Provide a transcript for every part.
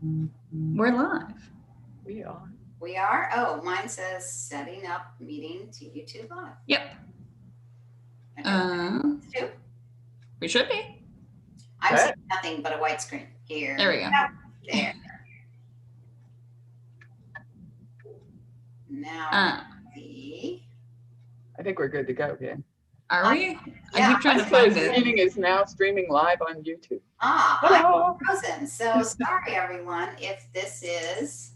We're live. We are. We are? Oh, mine says setting up meeting to YouTube Live. Yep. Okay. We should be. I'm seeing nothing but a white screen here. There we go. There. Now, I think we're good to go, Dan. Are we? Yeah. I keep trying to find it. Meeting is now streaming live on YouTube. I'm frozen. So sorry, everyone, if this is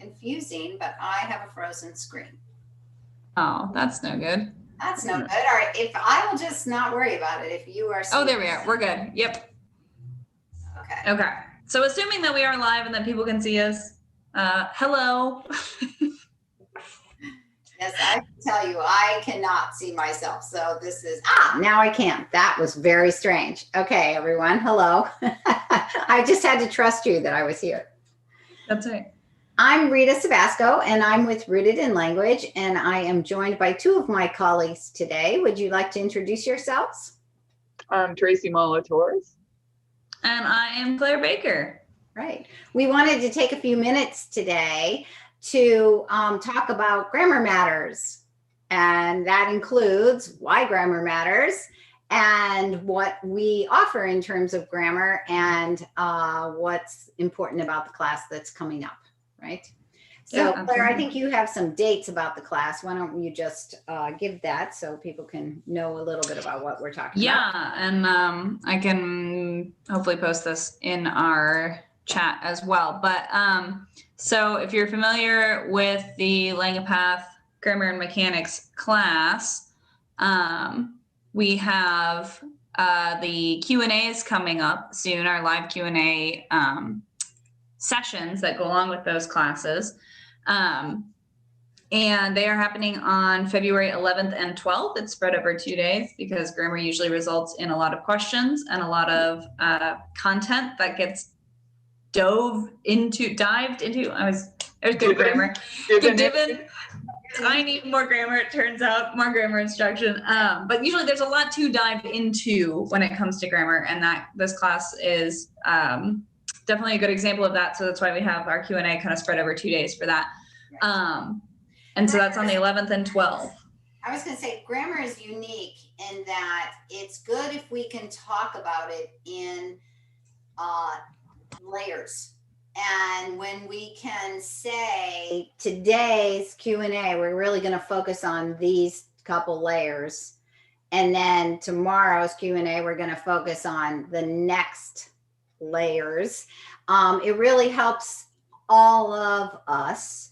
confusing, but I have a frozen screen. Oh, that's no good. That's no good. All right, if I will just not worry about it. If you are. Oh, there we are. We're good. Yep. Okay. So assuming that we are live and that people can see us, hello. Yes, I can tell you, I cannot see myself. So this is, now I can. That was very strange. Okay, everyone. Hello. I just had to trust you that I was here. That's right. I'm Rita Sabasco, and I'm with Rooted in Language, and I am joined by two of my colleagues today. Would you like to introduce yourselves? I'm Tracy Molitorres. And I am Claire Baker. Right. We wanted to take a few minutes today to talk about grammar matters. And that includes why grammar matters and what we offer in terms of grammar and what's important about the class that's coming up, right? So yeah, Claire, I think you have some dates about the class. Why don't you just give that so people can know a little bit about what we're talking about? Yeah, and I can hopefully post this in our chat as well. But so if you're familiar with the Langapath Grammar and Mechanics class, we have the Q&As coming up soon, our live Q&A sessions that go along with those classes. And they are happening on February 11th and 12th. It's spread over 2 days because grammar usually results in a lot of questions and a lot of content that gets dived into. I was good grammar. I need more grammar, it turns out, more grammar instruction. But usually there's a lot to dive into when it comes to grammar, and that this class is definitely a good example of that. So that's why we have our Q&A kind of spread over 2 days for that. And so that's on the 11th and 12th. I was going to say grammar is unique in that it's good if we can talk about it in layers. And when we can say today's Q&A, we're really going to focus on these couple layers. And then tomorrow's Q&A, we're going to focus on the next layers. It really helps all of us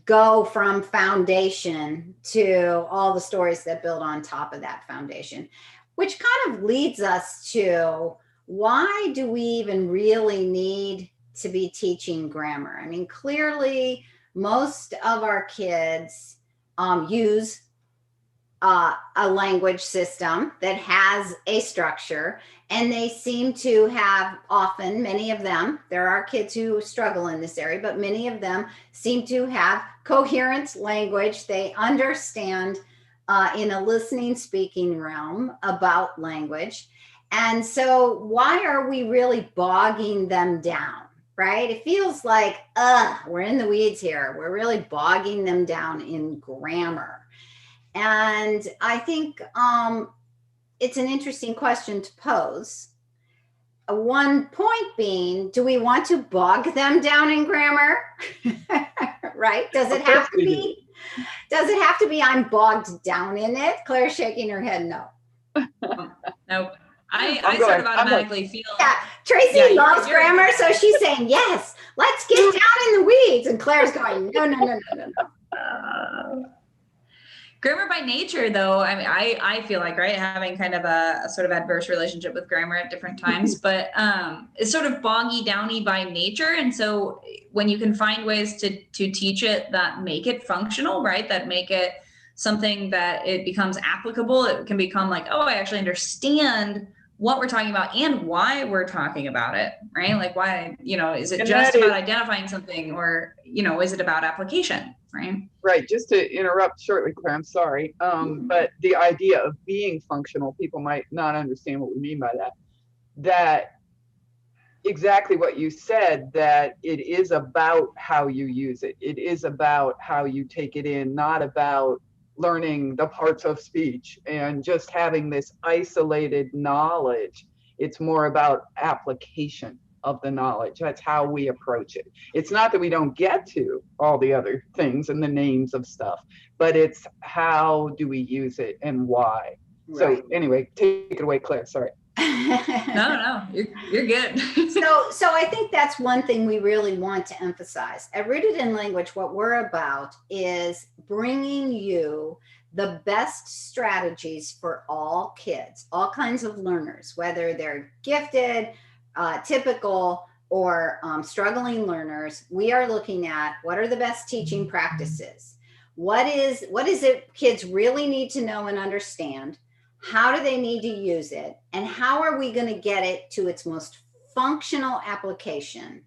go from foundation to all the stories that build on top of that foundation, which kind of leads us to why do we even really need to be teaching grammar? I mean, clearly most of our kids use a language system that has a structure, and they seem to have often, many of them, there are kids who struggle in this area, but many of them seem to have coherent language. They understand in a listening, speaking realm about language. And so why are we really bogging them down, right? It feels like, we're in the weeds here. We're really bogging them down in grammar. And I think it's an interesting question to pose. One point being, do we want to bog them down in grammar? Right? Does it have to be? Does it have to be I'm bogged down in it? Claire's shaking her head no. Nope. I sort of automatically feel. Yeah, Tracy loves grammar, so she's saying, yes, let's get down in the weeds. And Claire's going, no. Grammar by nature, though, I mean, I feel like, right, having kind of a sort of adverse relationship with grammar at different times, but it's sort of boggy, downy by nature. And so when you can find ways to teach it that make it functional, right, that make it something that it becomes applicable, it can become like, oh, I actually understand what we're talking about and why we're talking about it, right? Like why, is it just about identifying something, or, is it about application, right? Right. Just to interrupt shortly, Claire, I'm sorry. But the idea of being functional, people might not understand what we mean by that. That exactly what you said, that it is about how you use it. It is about how you take it in, not about learning the parts of speech and just having this isolated knowledge. It's more about application of the knowledge. That's how we approach it. It's not that we don't get to all the other things and the names of stuff, but it's how do we use it and why. Right. So anyway, take it away, Claire. Sorry. No, you're good. So I think that's one thing we really want to emphasize. At Rooted in Language, what we're about is bringing you the best strategies for all kids, all kinds of learners, whether they're gifted, typical, or struggling learners. We are looking at what are the best teaching practices. What is it kids really need to know and understand? How do they need to use it? And how are we going to get it to its most functional application,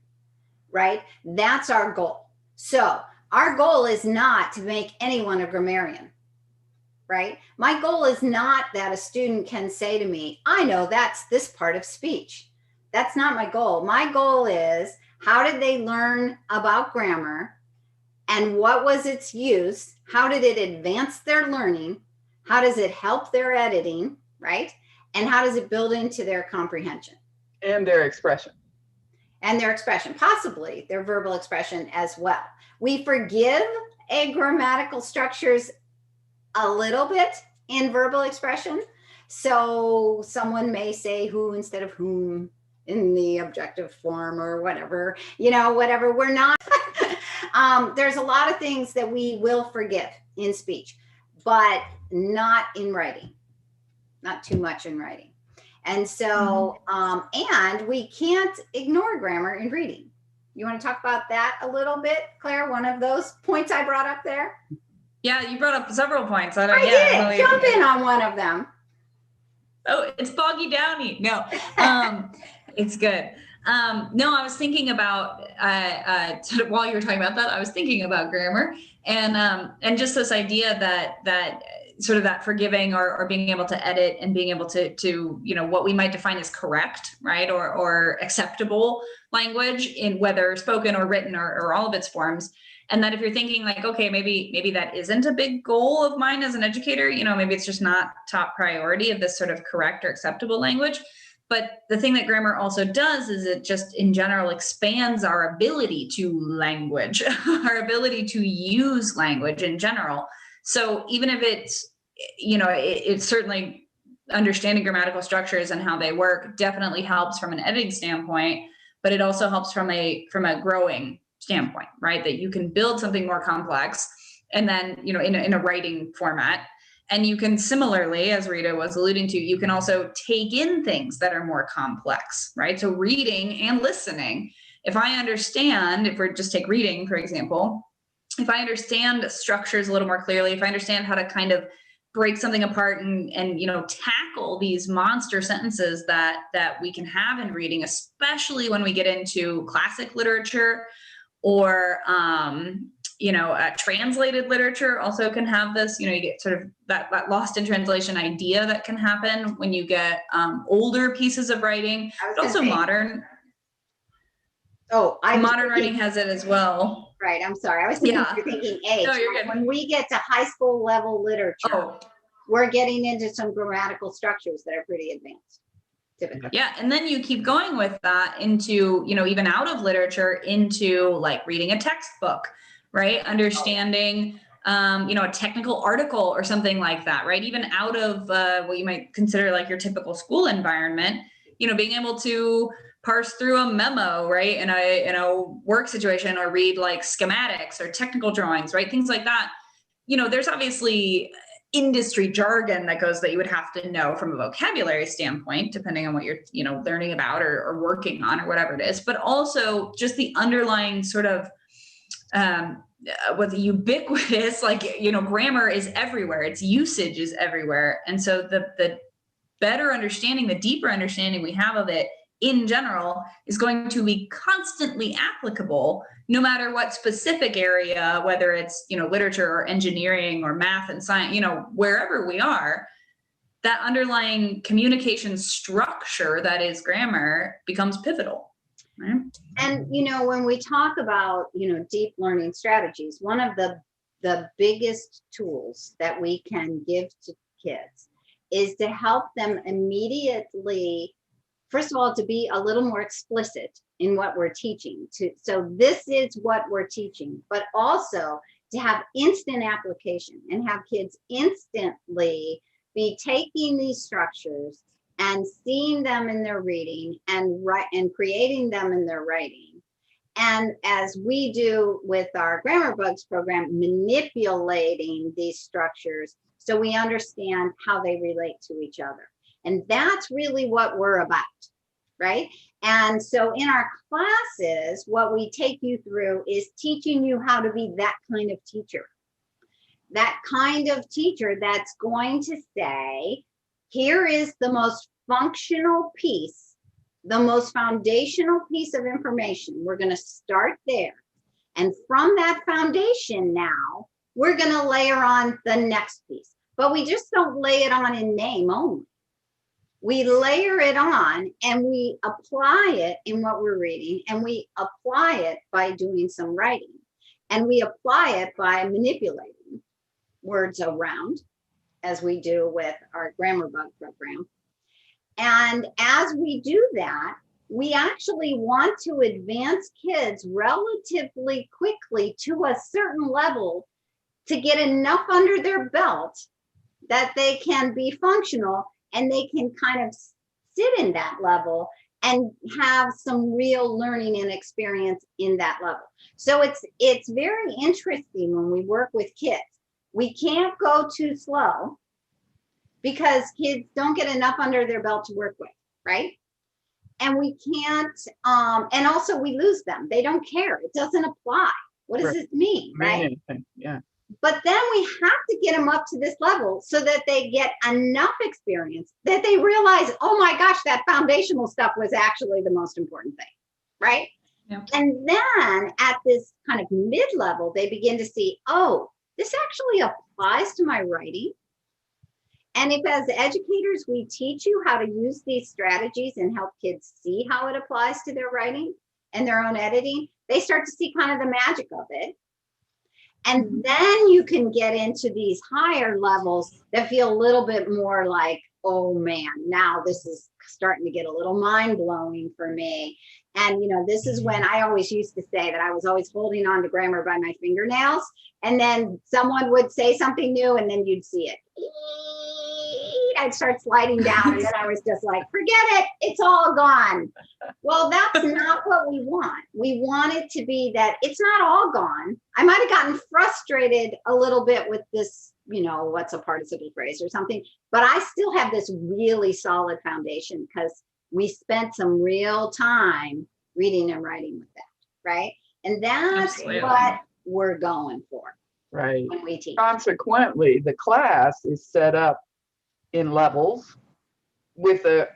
right? That's our goal. So our goal is not to make anyone a grammarian, right? My goal is not that a student can say to me, I know that's this part of speech. That's not my goal. My goal is, how did they learn about grammar and what was its use? How did it advance their learning? How does it help their editing, right? And how does it build into their comprehension? And their expression. And their expression, possibly their verbal expression as well. We forgive grammatical structures a little bit in verbal expression. So someone may say who instead of whom in the objective form or whatever, whatever. We're not, there's a lot of things that we will forgive in speech, but not in writing, not too much in writing. And so, and we can't ignore grammar in reading. You want to talk about that a little bit, Claire? One of those points I brought up there? Yeah, you brought up several points. I did. Jump in on one of them. Oh, it's Boggy Downy. No, it's good. No, I was thinking about, while you were talking about that, I was thinking about grammar and just this idea that sort of that forgiving or being able to edit and being able to what we might define as correct, right? Or acceptable language in whether spoken or written or all of its forms. And that if you're thinking like, okay, maybe that isn't a big goal of mine as an educator, maybe it's just not top priority of this sort of correct or acceptable language. But the thing that grammar also does is it just in general expands our ability to language, our ability to use language in general. So even if it's, it's certainly understanding grammatical structures and how they work definitely helps from an editing standpoint, but it also helps from a growing standpoint, right? That you can build something more complex and then, in a writing format. And you can similarly, as Rita was alluding to, you can also take in things that are more complex, right? So reading and listening. If we just take reading, for example, if I understand structures a little more clearly, if I understand how to kind of break something apart and tackle these monster sentences that we can have in reading, especially when we get into classic literature or translated literature also can have this, you get sort of that lost in translation idea that can happen when you get older pieces of writing. Also modern. Modern writing has it as well. Right. I'm sorry. I was thinking you're thinking age. No, you're good. When we get to high school level literature, we're getting into some grammatical structures that are pretty advanced. Typically. Yeah. And then you keep going with that into, even out of literature into like reading a textbook, right? Understanding, a technical article or something like that, right? Even out of what you might consider like your typical school environment, being able to parse through a memo, right? In a work situation, or read like schematics or technical drawings, right? Things like that. There's obviously industry jargon that you would have to know from a vocabulary standpoint, depending on what you're, learning about or working on or whatever it is, but also just the underlying sort of, with the ubiquitous, grammar is everywhere. Its usage is everywhere. And so the better understanding, the deeper understanding we have of it in general is going to be constantly applicable no matter what specific area, whether it's, literature or engineering or math and science, wherever we are, that underlying communication structure that is grammar becomes pivotal. Right. And, when we talk about, deep learning strategies, one of the biggest tools that we can give to kids is to help them immediately, first of all, to be a little more explicit in what we're teaching. So this is what we're teaching, but also to have instant application and have kids instantly be taking these structures and seeing them in their reading and creating them in their writing. And as we do with our Grammar Bugs program, manipulating these structures so we understand how they relate to each other. And that's really what we're about, right? And so in our classes, what we take you through is teaching you how to be that kind of teacher. That kind of teacher that's going to say, here is the most functional piece, the most foundational piece of information. We're going to start there. And from that foundation now, we're going to layer on the next piece. But we just don't lay it on in name only. We layer it on and we apply it in what we're reading, and we apply it by doing some writing, and we apply it by manipulating words around, as we do with our Grammar Bug program. And as we do that, we actually want to advance kids relatively quickly to a certain level to get enough under their belt that they can be functional and they can kind of sit in that level and have some real learning and experience in that level. So it's very interesting when we work with kids. We can't go too slow because kids don't get enough under their belt to work with, right? And we can't, and also we lose them. They don't care. It doesn't apply. What does this mean, right? Yeah. But then we have to get them up to this level so that they get enough experience that they realize, oh my gosh, that foundational stuff was actually the most important thing, right? Yeah. And then at this kind of mid-level, they begin to see, oh, this actually applies to my writing. And if as educators, we teach you how to use these strategies and help kids see how it applies to their writing and their own editing, they start to see kind of the magic of it. And then you can get into these higher levels that feel a little bit more like, oh man, now this is starting to get a little mind-blowing for me. And, this is when I always used to say that I was always holding on to grammar by my fingernails. And then someone would say something new and then you'd see it. I'd start sliding down and then I was just like, forget it, it's all gone. Well, that's not what we want. We want it to be that it's not all gone. I might have gotten frustrated a little bit with this, what's a participle phrase or something, but I still have this really solid foundation because we spent some real time reading and writing with that, right? And that's Absolutely. what we're going for. Right. When we teach. Consequently, the class is set up in levels with a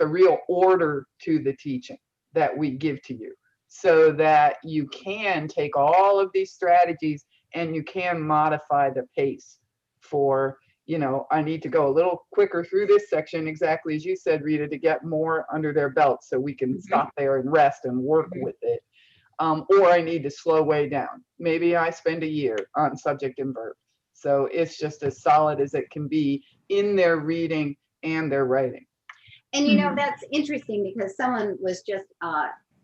real order to the teaching that we give to you, so that you can take all of these strategies and you can modify the pace for, I need to go a little quicker through this section, exactly as you said, Rita, to get more under their belt so we can stop there and rest and work with it. Or I need to slow way down. Maybe I spend a year on subject and verb. So it's just as solid as it can be in their reading and their writing. And that's interesting because someone was just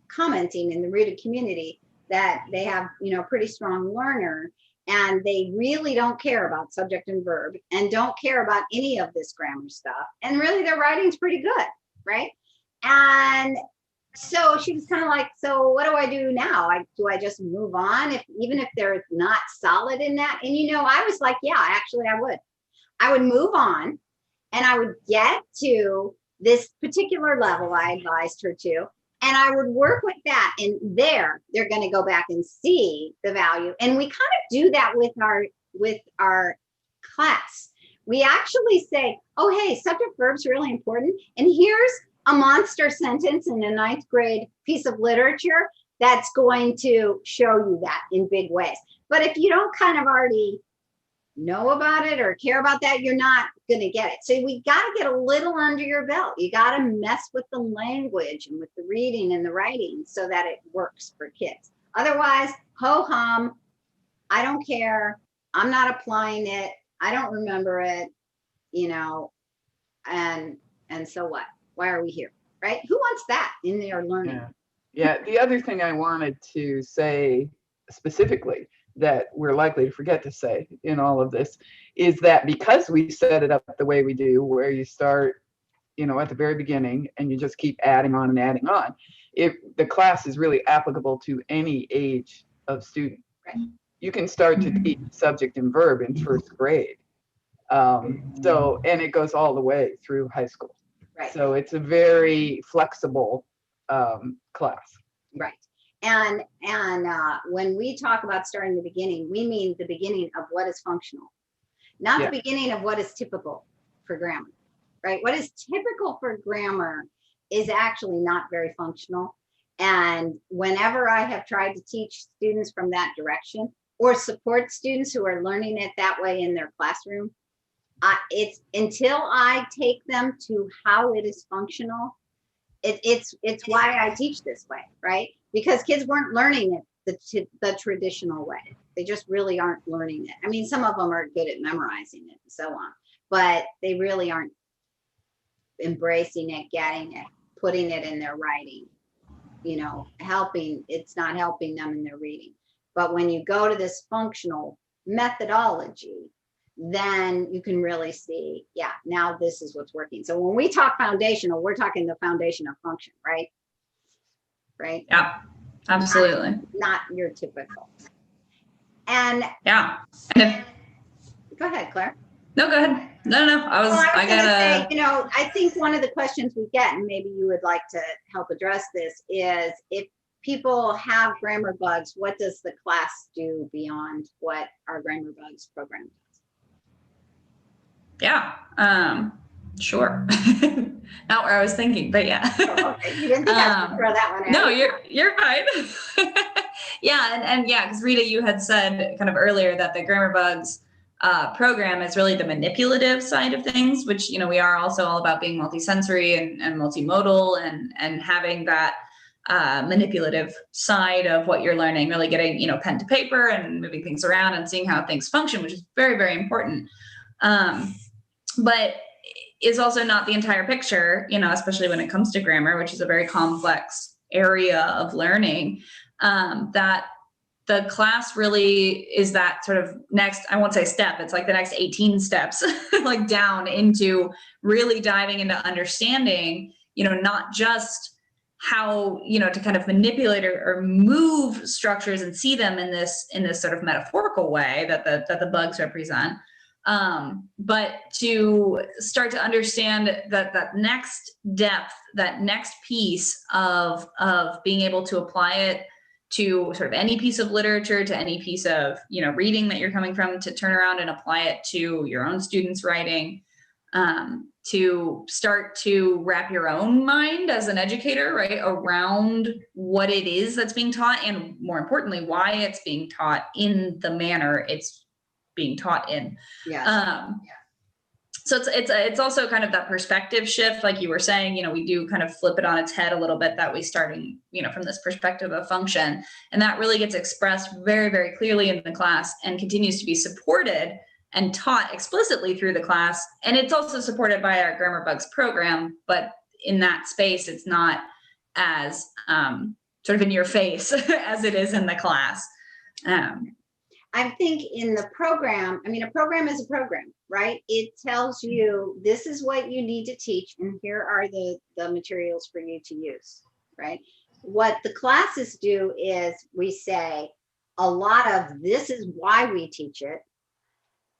commenting in the Rita community that they have, pretty strong learner and they really don't care about subject and verb and don't care about any of this grammar stuff. And really their writing's pretty good, right? And so she was kind of like, so what do I do now? Do I just move on even if they're not solid in that? And I was like, yeah, actually I would move on and I would get to this particular level I advised her to, and I would work with that. And they're going to go back and see the value. And we kind of do that with our class. We actually say, oh, hey, subject verb's really important. And here's a monster sentence in a 9th grade piece of literature that's going to show you that in big ways. But if you don't kind of already know about it or care about that, you're not going to get it. So we got to get a little under your belt. You got to mess with the language and with the reading and the writing so that it works for kids. Otherwise, ho hum, I don't care. I'm not applying it. I don't remember it, you know, and so what? Why are we here? Right? Who wants that in their learning? Yeah. The other thing I wanted to say specifically that we're likely to forget to say in all of this is that because we set it up the way we do, where you start, you know, at the very beginning and you just keep adding on and adding on, if the class is really applicable to any age of student. Right. You can start to teach subject and verb in first grade. So, and it goes all the way through high school. Right. So it's a very flexible class. Right. And when we talk about starting the beginning, we mean the beginning of what is functional, not the beginning of what is typical for grammar, right? What is typical for grammar is actually not very functional. And whenever I have tried to teach students from that direction or support students who are learning it that way in their classroom, it's until I take them to how it is functional. It's why I teach this way, right? Because kids weren't learning it the traditional way. They just really aren't learning it. I mean, some of them are good at memorizing it and so on, but they really aren't embracing it, getting it, putting it in their writing, you know, it's not helping them in their reading. But when you go to this functional methodology, then you can really see, yeah, now this is what's working. So when we talk foundational, we're talking the foundation of function, right? Right? Yeah, absolutely. Not your typical. And yeah. And go ahead, Claire. No, go ahead. No. I gotta say, you know, I think one of the questions we get, and maybe you would like to help address this, is if people have grammar bugs, what does the class do beyond what our grammar bugs program does? Yeah, sure. Not where I was thinking, but yeah. Oh, okay. You didn't think I would throw that one out? No, you're fine. Yeah, and yeah, because Rita, you had said kind of earlier that the grammar bugs program is really the manipulative side of things, which, you know, we are also all about being multisensory and multimodal and having that manipulative side of what you're learning, really getting, you know, pen to paper and moving things around and seeing how things function, which is very, very important. But is also not the entire picture, you know, especially when it comes to grammar, which is a very complex area of learning, that the class really is that sort of next, I won't say step, it's like the next 18 steps, like down into really diving into understanding, you know, not just how, you know, to kind of manipulate or move structures and see them in this sort of metaphorical way that the bugs represent, but to start to understand that next depth, that next piece of being able to apply it to sort of any piece of literature, to any piece of, you know, reading that you're coming from, to turn around and apply it to your own students' writing, to start to wrap your own mind as an educator, right, around what it is that's being taught, and more importantly, why it's being taught in the manner it's being taught in. Yes. So it's also kind of that perspective shift, like you were saying, you know, we do kind of flip it on its head a little bit, that we starting, you know, from this perspective of function, and that really gets expressed very, very clearly in the class and continues to be supported and taught explicitly through the class. And it's also supported by our Grammar Bugs program, but in that space, it's not as sort of in your face as it is in the class. I think in the program, I mean, a program is a program, right? It tells you this is what you need to teach, and here are the materials for you to use, right? What the classes do is we say a lot of this is why we teach it.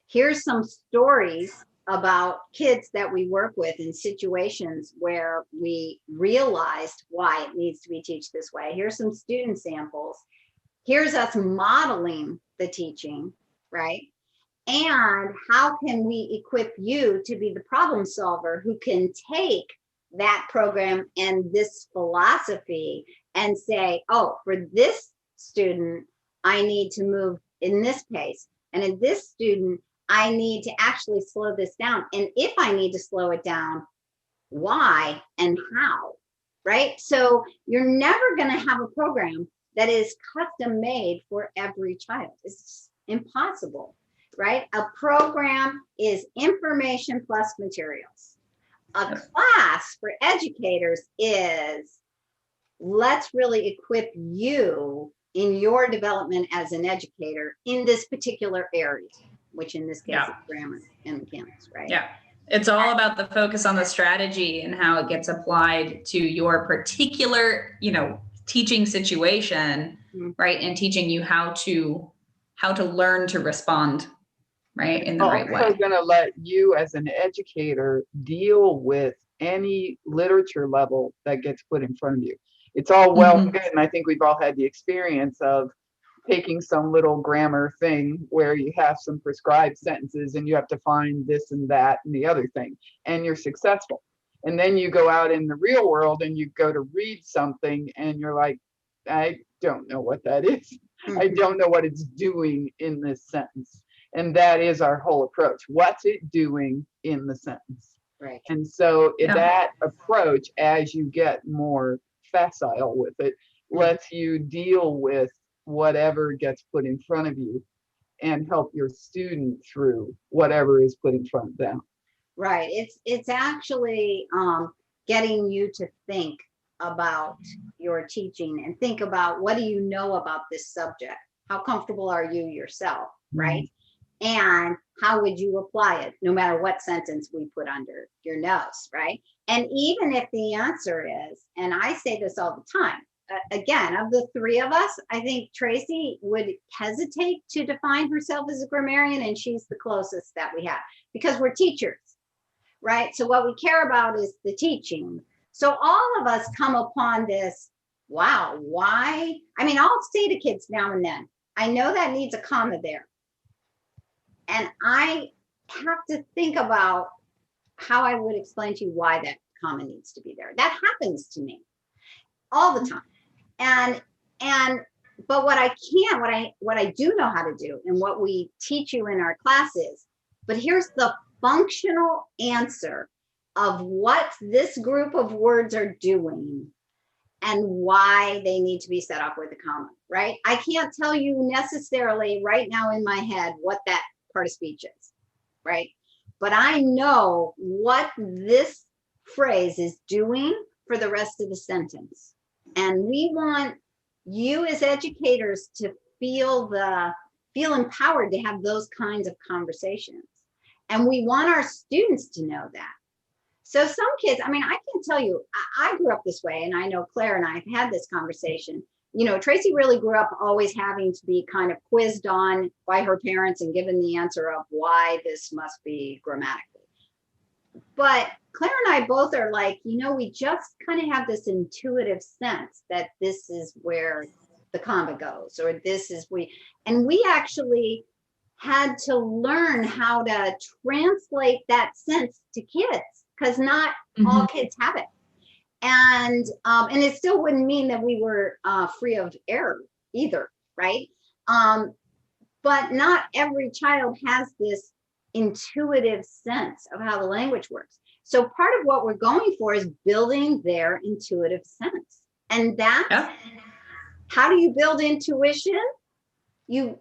Here's some stories about kids that we work with in situations where we realized why it needs to be taught this way. Here's some student samples. Here's us modeling the teaching, right? And how can we equip you to be the problem solver who can take that program and this philosophy and say, oh, for this student, I need to move in this pace. And in this student, I need to actually slow this down. And if I need to slow it down, why and how, right? So you're never going to have a program that is custom made for every child. It's impossible, right? A program is information plus materials. A class for educators is, let's really equip you in your development as an educator in this particular area, which in this case is grammar and mechanics, right? Yeah. It's all about the focus on the strategy and how it gets applied to your particular, teaching situation, right? And teaching you how to learn to respond, right, in the right way. Also going to let you as an educator deal with any literature level that gets put in front of you. It's all well and good, and I think we've all had the experience of taking some little grammar thing where you have some prescribed sentences and you have to find this and that and the other thing, and you're successful. And then you go out in the real world and you go to read something and you're like, I don't know what that is. I don't know what it's doing in this sentence. And that is our whole approach. What's it doing in the sentence? Right. And so that approach, as you get more facile with it, lets you deal with whatever gets put in front of you and help your student through whatever is put in front of them. Right. It's actually getting you to think about your teaching and think about, what do you know about this subject? How comfortable are you yourself, right? And how would you apply it, no matter what sentence we put under your nose, right? And even if the answer is, and I say this all the time, again, of the three of us, I think Tracy would hesitate to define herself as a grammarian, and she's the closest that we have, because we're teachers, right? So what we care about is the teaching. So all of us come upon this, wow, why? I mean, I'll say to kids now and then, I know that needs a comma there. And I have to think about how I would explain to you why that comma needs to be there. That happens to me all the time. But what I do know how to do, and what we teach you in our classes, but here's the functional answer of what this group of words are doing and why they need to be set off with a comma, right? I can't tell you necessarily right now in my head what that part of speech is, right? But I know what this phrase is doing for the rest of the sentence. And we want you as educators to feel empowered to have those kinds of conversations. And we want our students to know that. So some kids, I mean, I can tell you, I grew up this way, and I know Claire and I have had this conversation. Tracy really grew up always having to be kind of quizzed on by her parents and given the answer of why this must be grammatically. But Claire and I both are like, we just kind of have this intuitive sense that this is where the comma goes, or and we actually had to learn how to translate that sense to kids, because not all kids have it. And it still wouldn't mean that we were free of error either, right? But not every child has this intuitive sense of how the language works. So part of what we're going for is building their intuitive sense. And that's how do you build intuition? If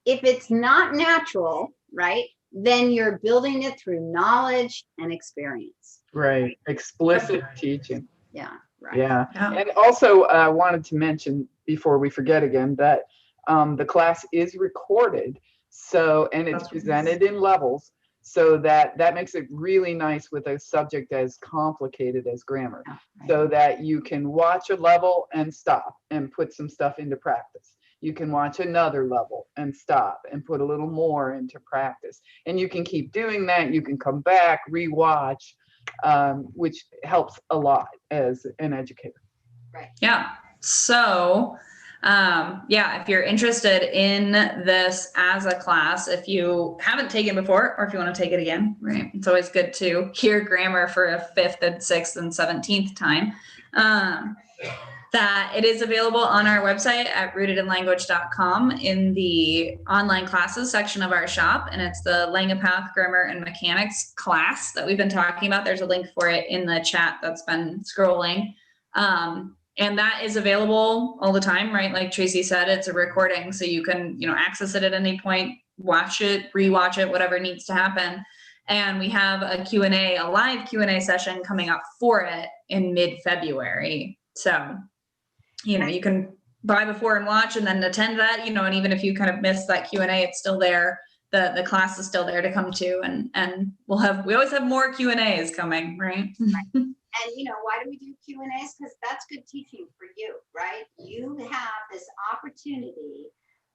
it's not natural, right, then you're building it through knowledge and experience. Right. Explicit teaching. Yeah. Right. Yeah. And also I wanted to mention, before we forget again, that the class is recorded. So, and it's presented in levels, so that makes it really nice with a subject as complicated as grammar, so that you can watch a level and stop and put some stuff into practice. You can watch another level and stop and put a little more into practice. And you can keep doing that. You can come back, rewatch, which helps a lot as an educator. Right. Yeah. So, if you're interested in this as a class, if you haven't taken before, or if you want to take it again, right? It's always good to hear grammar for a 5th and 6th and 17th time. that it is available on our website at rootedinlanguage.com in the online classes section of our shop. And it's the Languapath Grammar and Mechanics class that we've been talking about. There's a link for it in the chat that's been scrolling. And that is available all the time, right? Like Tracy said, it's a recording, so you can, access it at any point, watch it, rewatch it, whatever needs to happen. And we have a Q&A, a live Q&A session coming up for it in mid-February. So, you can buy before and watch and then attend that, and even if you kind of miss that Q&A, it's still there. The class is still there to come to, and we always have more Q&As coming, right? And why do we do Q&As? Because that's good teaching for you, right? You have this opportunity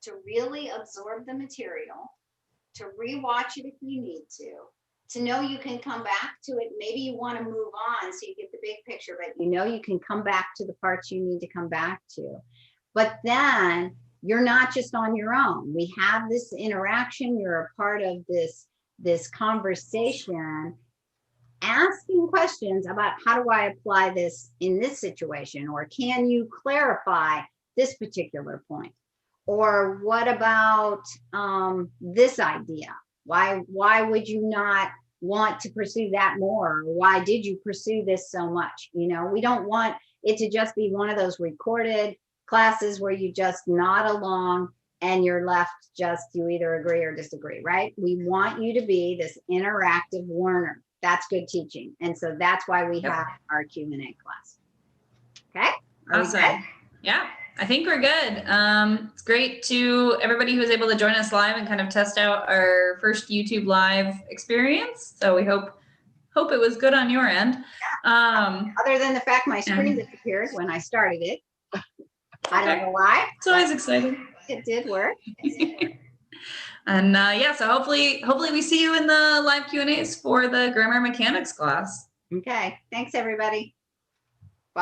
to really absorb the material, to rewatch it if you need to know you can come back to it. Maybe you want to move on so you get the big picture, but you can come back to the parts you need to come back to. But then you're not just on your own. We have this interaction. You're a part of this conversation, asking questions about how do I apply this in this situation, or can you clarify this particular point, or what about this idea? Why would you not want to pursue that more? Or why did you pursue this so much? We don't want it to just be one of those recorded classes where you just nod along and you're left you either agree or disagree, right? We want you to be this interactive learner. That's good teaching. And so that's why we have our Q&A class. Okay? Awesome. Yeah, I think we're good. It's great to everybody who was able to join us live and kind of test out our first YouTube live experience. So we hope it was good on your end. Other than the fact my screen disappeared when I started it. I don't know why. It's always exciting. It did work. And so hopefully we see you in the live Q&As for the grammar mechanics class. Okay. Thanks, everybody.